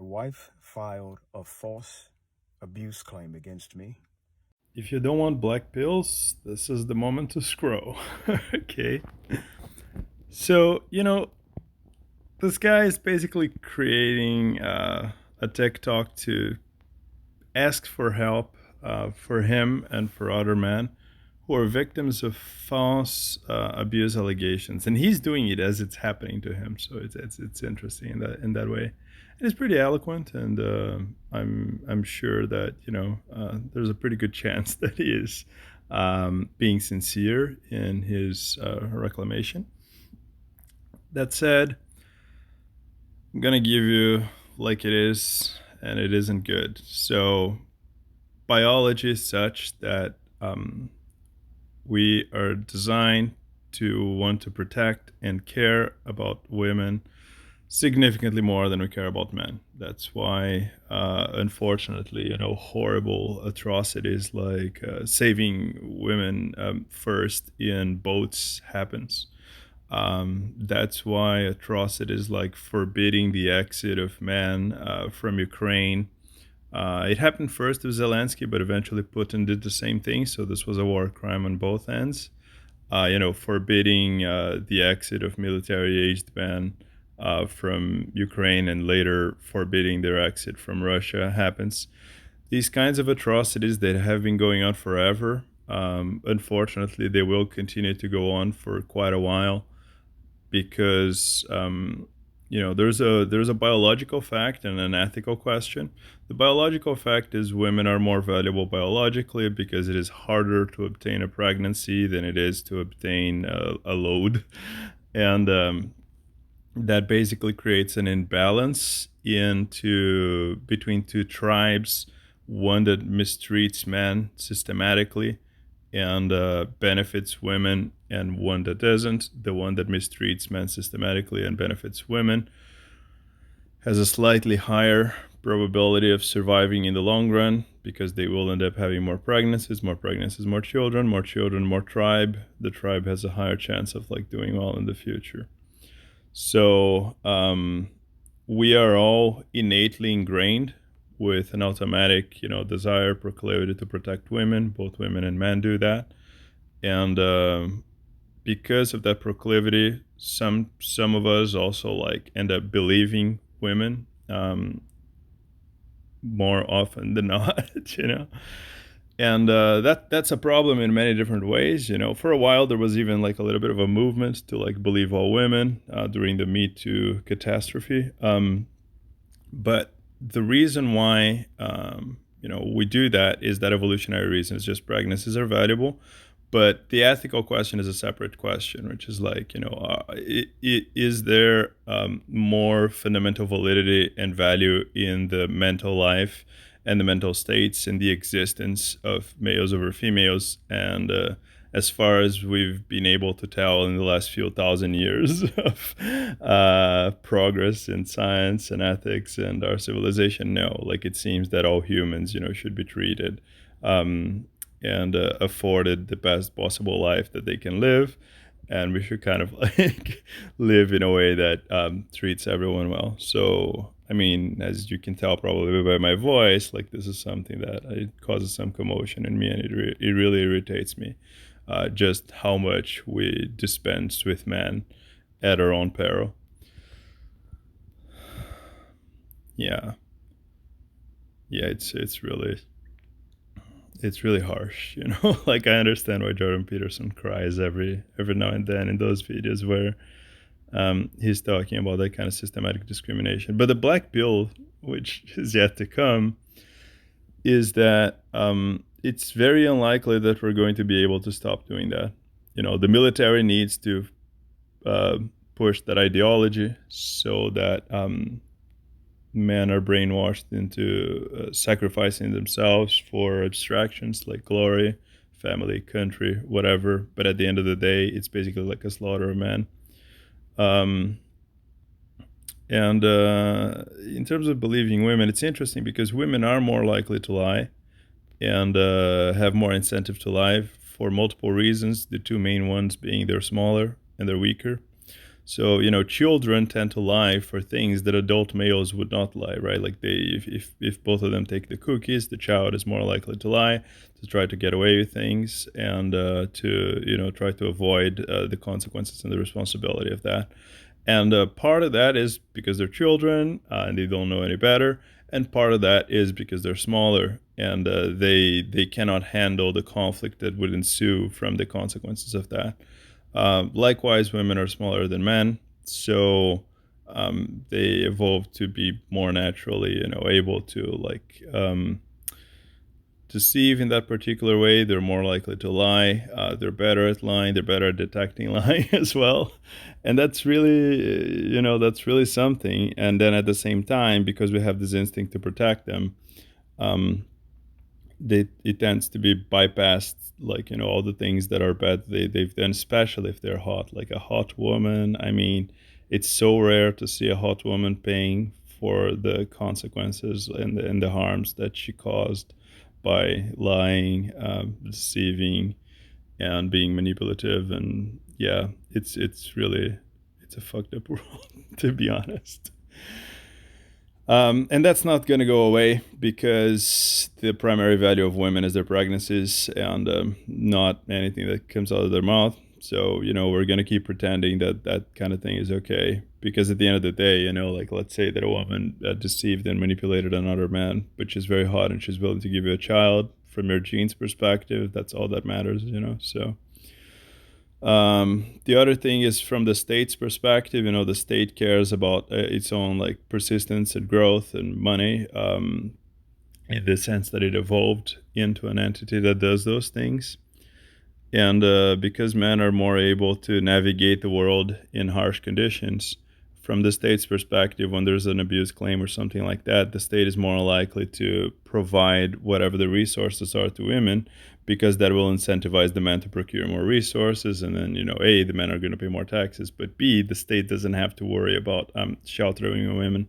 wife filed a false abuse claim against me. If you don't want black pills, this is the moment to scroll. Okay. So, this guy is basically creating a TikTok to ask for help for him and for other men who are victims of false abuse allegations, and he's doing it as it's happening to him. So it's interesting in that way. And it's pretty eloquent, and I'm sure that there's a pretty good chance that he is being sincere in his reclamation. That said, I'm gonna give you like it is, and it isn't good. So biology is such that we are designed to want to protect and care about women significantly more than we care about men. That's why, unfortunately, horrible atrocities like saving women first in boats happens. That's why atrocities like forbidding the exit of men from Ukraine. It happened first with Zelensky, but eventually Putin did the same thing. So this was a war crime on both ends. Forbidding the exit of military-aged men from Ukraine and later forbidding their exit from Russia happens. These kinds of atrocities that have been going on forever, unfortunately, they will continue to go on for quite a while because there's a biological fact and an ethical question. The biological fact is women are more valuable biologically because it is harder to obtain a pregnancy than it is to obtain a load, and that basically creates an imbalance into between two tribes, one that mistreats men systematically and benefits women, and one that doesn't. The one that mistreats men systematically and benefits women has a slightly higher probability of surviving in the long run because they will end up having more pregnancies, more children, more tribe. The tribe has a higher chance of doing well in the future. So we are all innately ingrained with an automatic, desire, proclivity to protect women. Both women and men do that, and because of that proclivity, some of us also end up believing women more often than not, and that's a problem in many different ways. For a while there was even a little bit of a movement to believe all women during the Me Too catastrophe, but the reason why we do that is that evolutionary reason. It's just pregnancies are valuable, but the ethical question is a separate question, which is is there more fundamental validity and value in the mental life and the mental states and the existence of males over females? And as far as we've been able to tell in the last few thousand years of progress in science and ethics and our civilization, no. It seems that all humans, should be treated and afforded the best possible life that they can live, and we should kind of live in a way that treats everyone well. So, I mean, as you can tell probably by my voice, this is something that it causes some commotion in me, and it really irritates me, just how much we dispense with men at our own peril. Yeah, yeah, it's really harsh, I understand why Jordan Peterson cries every now and then in those videos where he's talking about that kind of systematic discrimination. But the black pill, which is yet to come, is that it's very unlikely that we're going to be able to stop doing that. The military needs to push that ideology so that men are brainwashed into sacrificing themselves for abstractions like glory, family, country, whatever. But at the end of the day, it's basically like a slaughter of men. And in terms of believing women, it's interesting because women are more likely to lie and have more incentive to lie for multiple reasons. The two main ones being they're smaller and they're weaker. So, children tend to lie for things that adult males would not lie, right? Like if both of them take the cookies, the child is more likely to lie, to try to get away with things, and to try to avoid the consequences and the responsibility of that. And part of that is because they're children and they don't know any better, and part of that is because they're smaller and they cannot handle the conflict that would ensue from the consequences of that. Likewise, women are smaller than men, so they evolved to be more naturally, able to deceive in that particular way. They're more likely to lie. They're better at lying. They're better at detecting lying as well, and that's really, that's really something. And then at the same time, because we have this instinct to protect them, um, it tends to be bypassed, like all the things that are bad they've done, especially if they're hot, like a hot woman. I mean, it's so rare to see a hot woman paying for the consequences and the harms that she caused by lying, deceiving, and being manipulative. And yeah, it's really, it's a fucked up world, to be honest. And that's not going to go away because the primary value of women is their pregnancies and not anything that comes out of their mouth. So, we're going to keep pretending that that kind of thing is okay. Because at the end of the day, like let's say that a woman deceived and manipulated another man, but she's very hot and she's willing to give you a child. From your genes perspective, that's all that matters, So the other thing is from the state's perspective, the state cares about its own like persistence and growth and money, in the sense that it evolved into an entity that does those things. And because men are more able to navigate the world in harsh conditions, from the state's perspective, when there's an abuse claim or something like that, the state is more likely to provide whatever the resources are to women, because that will incentivize the men to procure more resources. And then, A, the men are going to pay more taxes, but B, the state doesn't have to worry about sheltering women.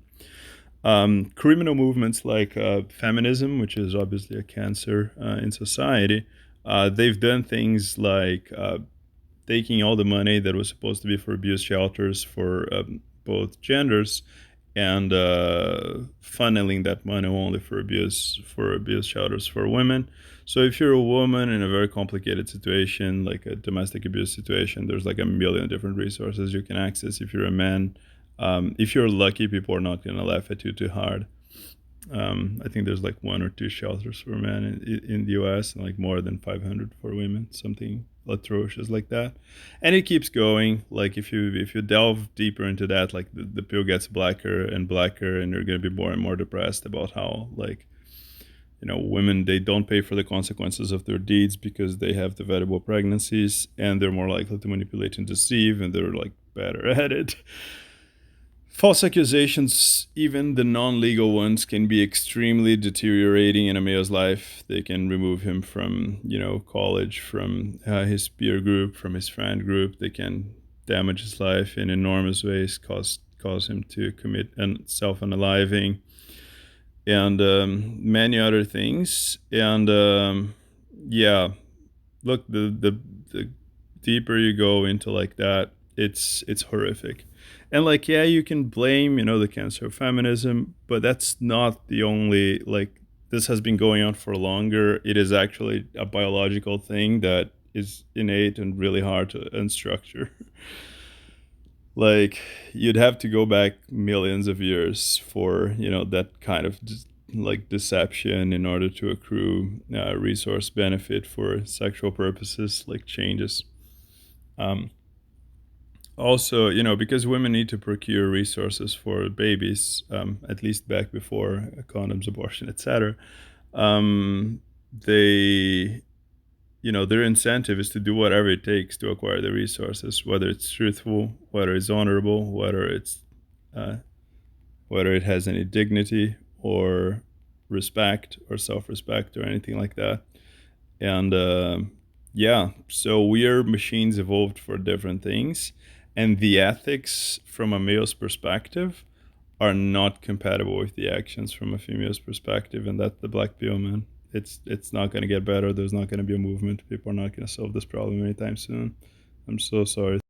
Criminal movements like feminism, which is obviously a cancer in society, they've done things like taking all the money that was supposed to be for abuse shelters for both genders and funneling that money only for abuse shelters for women. So if you're a woman in a very complicated situation, like a domestic abuse situation, there's like a million different resources you can access. If you're a man, if you're lucky, people are not going to laugh at you too hard. I think there's like 1 or 2 shelters for men in the US and like more than 500 for women, something atrocious like that. And it keeps going. Like if you delve deeper into that, like the pill gets blacker and blacker, and you're going to be more and more depressed about how like, women, they don't pay for the consequences of their deeds because they have the valuable pregnancies, and they're more likely to manipulate and deceive, and they're like better at it. False accusations, even the non-legal ones, can be extremely deteriorating in a male's life. They can remove him from, college, from his peer group, from his friend group. They can damage his life in enormous ways, cause him to commit self-unaliving, and many other things. And yeah, look, the deeper you go into like that, it's horrific. And like, yeah, you can blame, the cancer of feminism, but that's not the only, like, this has been going on for longer. It is actually a biological thing that is innate and really hard to unstructure. Like, you'd have to go back millions of years for, that kind of like deception in order to accrue resource benefit for sexual purposes, like changes. Also, because women need to procure resources for babies, at least back before condoms, abortion, etc., they, their incentive is to do whatever it takes to acquire the resources, whether it's truthful, whether it's honorable, whether it has any dignity or respect or self-respect or anything like that. And yeah, so we are machines evolved for different things, and the ethics from a male's perspective are not compatible with the actions from a female's perspective, and that's the black pill, man. It's not going to get better. There's not going to be a movement. People are not going to solve this problem anytime soon. I'm so sorry.